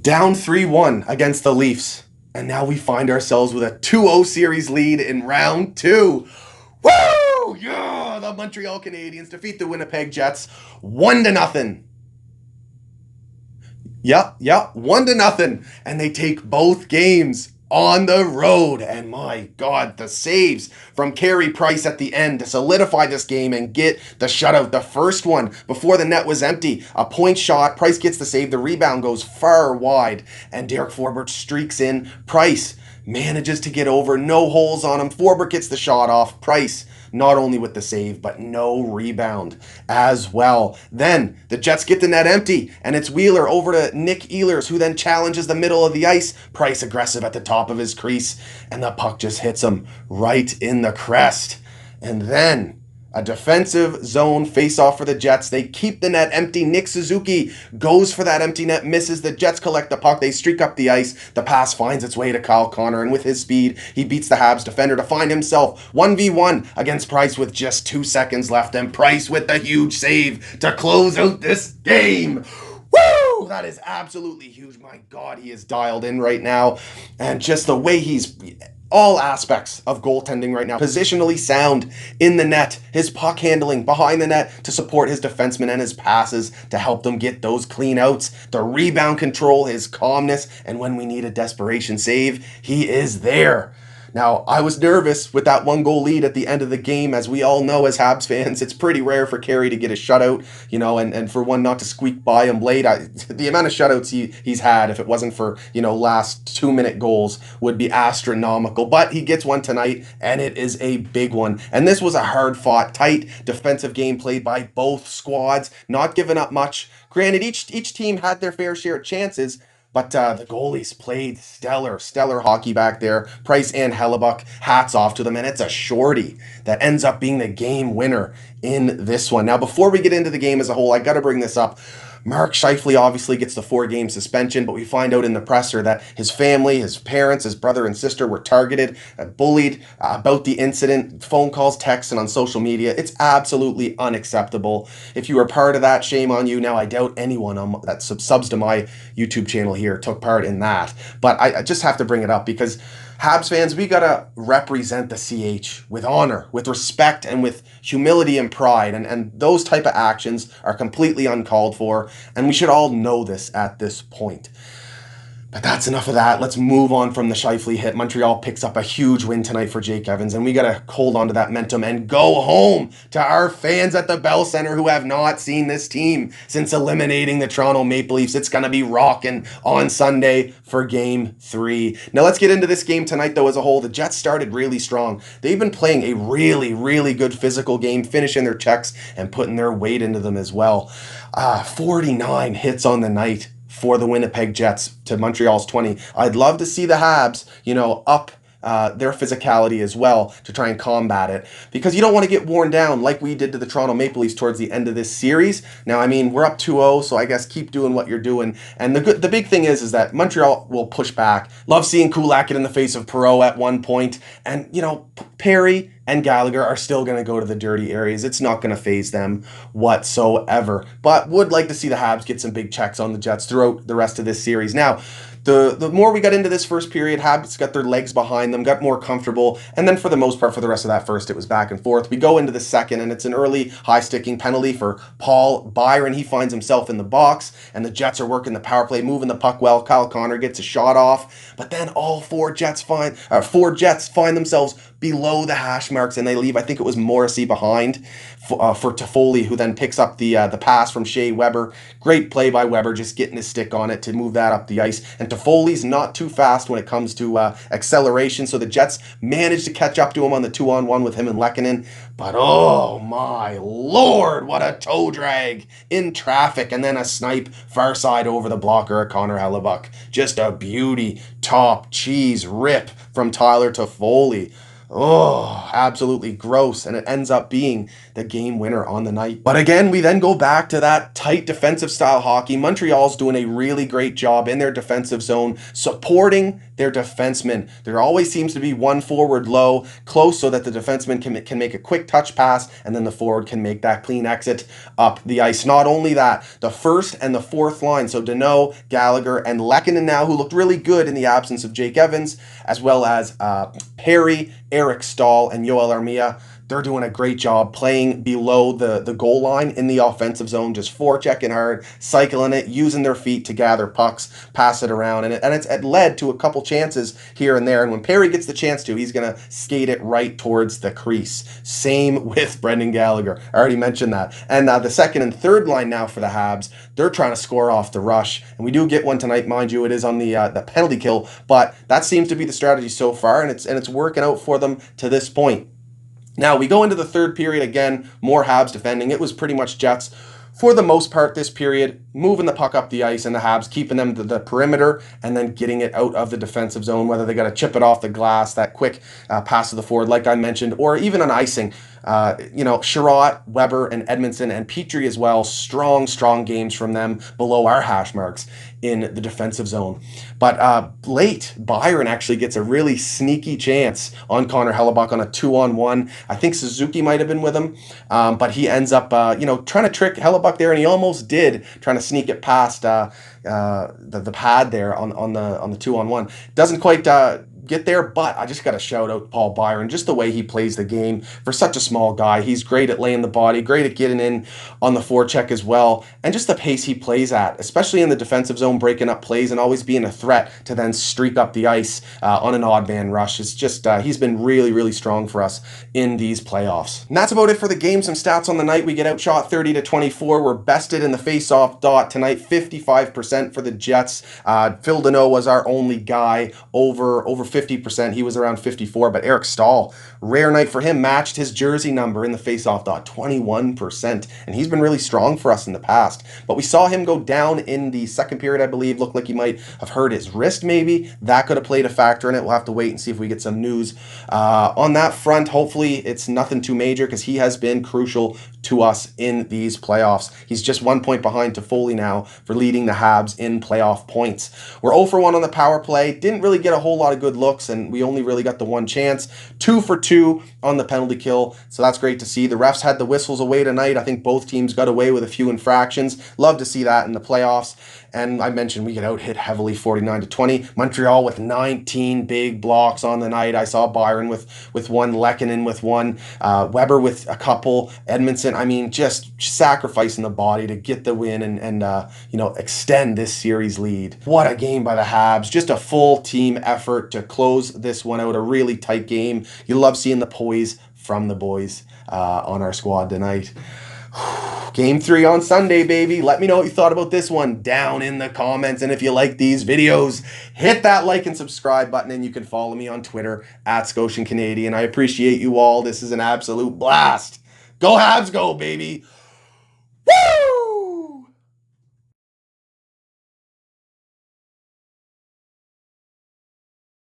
Down 3-1 against the Leafs. And now we find ourselves with a 2-0 series lead in round two. Woo! Yeah! The Montreal Canadiens defeat the Winnipeg Jets 1-0. Yep, 1-0. And they take both games on the road. And my God, the saves from Carey Price at the end to solidify this game and get the shutout. The first one before the net was empty. A point shot. Price gets the save. The rebound goes far wide. And Derek Forbort streaks in. Price manages to get over. No holes on him. Forbort gets the shot off. Price not only with the save, but no rebound as well. Then the Jets get the net empty, and it's Wheeler over to Nick Ehlers, who then challenges the middle of the ice. Price aggressive at the top of his crease, and the puck just hits him right in the crest. And then a defensive zone face-off for the Jets. They keep the net empty. Nick Suzuki goes for that empty net, misses. The Jets collect the puck. They streak up the ice. The pass finds its way to Kyle Connor, and with his speed, he beats the Habs defender to find himself 1v1 against Price with just 2 seconds left, and Price with the huge save to close out this game. Woo! That is absolutely huge. My God, he is dialed in right now, and just the way he's... all aspects of goaltending right now. Positionally sound in the net, his puck handling behind the net to support his defensemen and his passes to help them get those clean outs. The rebound control, his calmness, and when we need a desperation save, he is there. Now, I was nervous with that 1-goal lead at the end of the game. As we all know as Habs fans, it's pretty rare for Carey to get a shutout, and for one not to squeak by him late. The amount of shutouts he's had, if it wasn't for, last 2-minute goals, would be astronomical. But he gets one tonight, and it is a big one. And this was a hard-fought, tight defensive game played by both squads, not giving up much. Granted, each team had their fair share of chances, but the goalies played stellar hockey back there. Price and Hellebuck, hats off to them. And it's a shorty that ends up being the game winner in this one. Now, before we get into the game as a whole, I got to bring this up. Mark Scheifele obviously gets the 4-game suspension, but we find out in the presser that his family, his parents, his brother and sister were targeted, bullied about the incident, phone calls, texts, and on social media. It's absolutely unacceptable. If you were part of that, shame on you. Now, I doubt anyone that subs to my YouTube channel here took part in that, but I just have to bring it up because Habs fans, we gotta represent the CH with honor, with respect, and with humility and pride. And those type of actions are completely uncalled for, and we should all know this at this point. But that's enough of that. Let's move on from the Scheifele hit. Montreal picks up a huge win tonight for Jake Evans, and we got to hold on to that momentum and go home to our fans at the Bell Center who have not seen this team since eliminating the Toronto Maple Leafs. It's going to be rocking on Sunday for Game 3. Now let's get into this game tonight, though, as a whole. The Jets started really strong. They've been playing a really good physical game, finishing their checks and putting their weight into them as well. 49 hits on the night for the Winnipeg Jets to Montreal's 20. I'd love to see the Habs, up their physicality as well to try and combat it, because you don't want to get worn down like we did to the Toronto Maple Leafs towards the end of this series. Now, I mean, we're up 2-0, so I guess keep doing what you're doing. And the big thing is that Montreal will push back. Love seeing Kulak get in the face of Perreault at one point, and Perry and Gallagher are still going to go to the dirty areas. It's not going to faze them whatsoever. But would like to see the Habs get some big checks on the Jets throughout the rest of this series. Now, the more we got into this first period, Habs got their legs behind them, got more comfortable, and then for the most part, for the rest of that first, it was back and forth. We go into the second, and it's an early high-sticking penalty for Paul Byron. He finds himself in the box, and the Jets are working the power play, moving the puck well. Kyle Connor gets a shot off, but then all four Jets find themselves below the hash marks, and they leave. I think it was Morrissey behind for Toffoli, who then picks up the pass from Shea Weber. Great play by Weber, just getting his stick on it to move that up the ice. And Toffoli's not too fast when it comes to acceleration, so the Jets managed to catch up to him on the 2-on-1 with him and Lehkonen. But oh my Lord, what a toe drag in traffic, and then a snipe far side over the blocker of Connor Hellebuck. Just a beauty, top cheese rip from Tyler Toffoli. Oh, absolutely gross. And it ends up being the game winner on the night. But again, we then go back to that tight defensive style hockey. Montreal's doing a really great job in their defensive zone, supporting their defensemen. There always seems to be one forward low, close, so that the defenseman can make a quick touch pass, and then the forward can make that clean exit up the ice. Not only that, the first and the fourth line, so Deneau, Gallagher, and Lehkonen now, who looked really good in the absence of Jake Evans, as well as Perry, Eric Stahl, and Yoel Armia. They're doing a great job playing below the goal line in the offensive zone, just forechecking hard, cycling it, using their feet to gather pucks, pass it around, and it's led to a couple chances here and there. And when Perry gets the chance to, he's going to skate it right towards the crease. Same with Brendan Gallagher. I already mentioned that. And the second and third line now for the Habs, they're trying to score off the rush. And we do get one tonight, mind you. It is on the penalty kill, but that seems to be the strategy so far, and it's working out for them to this point. Now, we go into the third period again, more Habs defending. It was pretty much Jets for the most part this period, moving the puck up the ice, and the Habs keeping them to the perimeter and then getting it out of the defensive zone, whether they got to chip it off the glass, that quick pass to the forward like I mentioned, or even an icing. Sherratt, Weber, and Edmondson, and Petrie as well. Strong games from them below our hash marks in the defensive zone. But late, Byron actually gets a really sneaky chance on Connor Hellebuck on a 2-on-1. I think Suzuki might have been with him, but he ends up, trying to trick Hellebuck there, and he almost did, trying to sneak it past the pad there on the 2-on-1. Doesn't quite get there, but I just got to shout out Paul Byron, just the way he plays the game for such a small guy. He's great at laying the body, great at getting in on the forecheck as well, and just the pace he plays at, especially in the defensive zone, breaking up plays and always being a threat to then streak up the ice on an odd man rush. It's just, he's been really strong for us in these playoffs. And that's about it for the game. Some stats on the night. We get outshot 30-24. We're bested in the face-off dot tonight, 55% for the Jets. Phil Deneau was our only guy over 50%. He was around 54, but Eric Stahl, rare night for him, matched his jersey number in the face-off dot, 21%, and he's been really strong for us in the past. But we saw him go down in the second period, I believe. Looked like he might have hurt his wrist, maybe. That could have played a factor in it. We'll have to wait and see if we get some news on that front. Hopefully it's nothing too major, because he has been crucial to us in these playoffs. He's just 1 point behind Toffoli now for leading the Habs in playoff points. We're 0 for 1 on the power play. Didn't really get a whole lot of good looks, and we only really got the one chance. 2 for 2 on the penalty kill, so that's great to see. The refs had the whistles away tonight. I think both teams got away with a few infractions. Love to see that in the playoffs. And I mentioned we get out hit heavily, 49-20. Montreal with 19 big blocks on the night. I saw Byron with one, Lehkonen with one, Weber with a couple, Edmondson. I mean, just sacrificing the body to get the win and extend this series lead. What a game by the Habs. Just a full team effort to close this one out. A really tight game. You love seeing the poise from the boys on our squad tonight. Game 3 on Sunday, baby. Let me know what you thought about this one down in the comments. And if you like these videos, hit that like and subscribe button, and you can follow me on Twitter at SCOTIANCANADIEN. I appreciate you all. This is an absolute blast. Go Habs, go, baby. Woo!